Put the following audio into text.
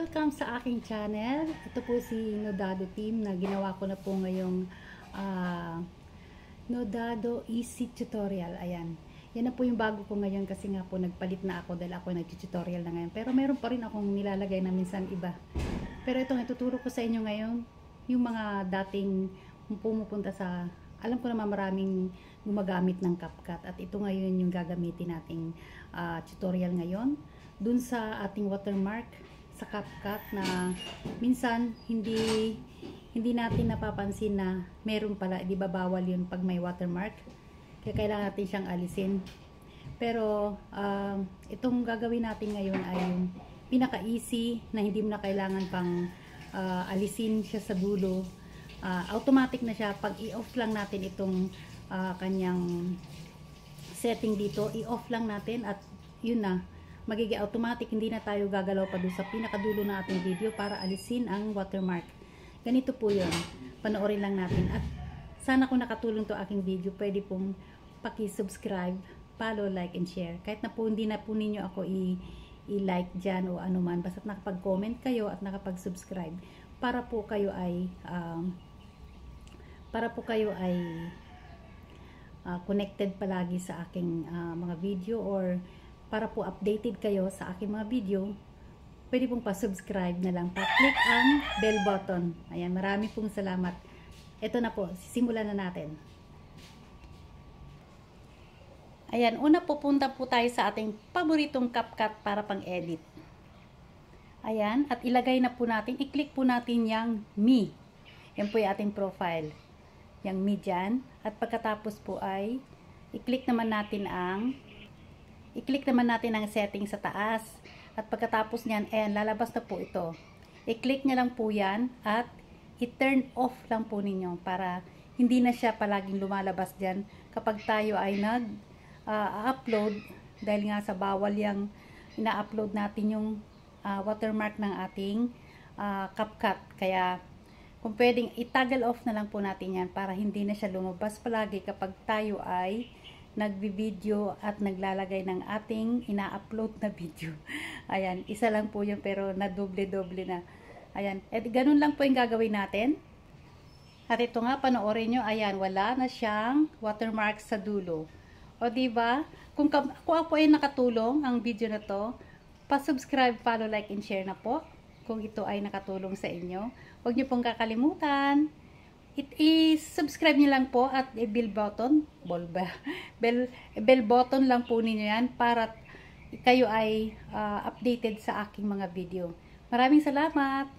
Welcome sa aking channel. Ito po si Nodado Team na ginawa ko na po ngayong Nodado Easy Tutorial. Ayan. Yan na po yung bago ko ngayon kasi nga po nagpalit na ako dahil ako nag-tutorial na ngayon. Pero meron pa rin akong nilalagay na minsan iba. Pero itong ituturo ko sa inyo ngayon, yung mga dating pumupunta sa, alam ko naman maraming gumagamit ng CapCut. At ito ngayon yung gagamitin nating tutorial ngayon. Dun sa ating watermark sa CapCut na minsan hindi natin napapansin na meron pala, di ba bawal yun pag may watermark, kaya kailangan natin siyang alisin. Pero itong gagawin natin ngayon ay yung pinaka easy na hindi mo na kailangan pang alisin siya sa dulo. Automatic na siya pag i-off lang natin itong kanyang setting dito, i-off lang natin at yun na, magiging automatic, hindi na tayo gagalaw pa doon sa pinakadulo na ating video para alisin ang watermark. Ganito po yun, panoorin lang natin. At sana kung nakatulong to aking video, pwede pong paki-subscribe, follow, like, and share. Kahit na po hindi na po ninyo ako i-like dyan o anuman, basta't nakapag-comment kayo at nakapag-subscribe para po kayo ay connected palagi sa aking mga video, or para po updated kayo sa aking mga video, pwede pong pa-subscribe na lang. Pa-click ang bell button. Ayan, marami pong salamat. Ito na po, simulan na natin. Ayan, una pupunta po tayo sa ating paboritong CapCut para pang-edit. Ayan, at ilagay na po natin, i-click po natin yung Me. Yan po yung ating profile. Yung Me dyan. At pagkatapos po ay, i-click naman natin ang setting sa taas. At pagkatapos niyan, lalabas na po ito. I-click niya lang po yan at i-turn off lang po ninyo para hindi na siya palaging lumalabas dyan kapag tayo ay nag-upload, dahil nga sa bawal yung ina-upload natin yung watermark ng ating CapCut. Kaya kung pwedeng i-toggle off na lang po natin yan para hindi na siya lumabas palagi kapag tayo ay nagbi-video at naglalagay ng ating ina-upload na video. Ayan, isa lang po yun pero na doble-doble na. Ayan, at ganun lang po yung gagawin natin. At ito nga, panoorin nyo, ayan, wala na siyang watermark sa dulo. O diba, kung ako ay nakatulong ang video na to, pa-subscribe, follow, like, and share na po. Kung ito ay nakatulong sa inyo, huwag nyo pong kakalimutan. I-subscribe nyo lang po at bell button lang po ninyo yan para kayo ay updated sa aking mga video. Maraming salamat!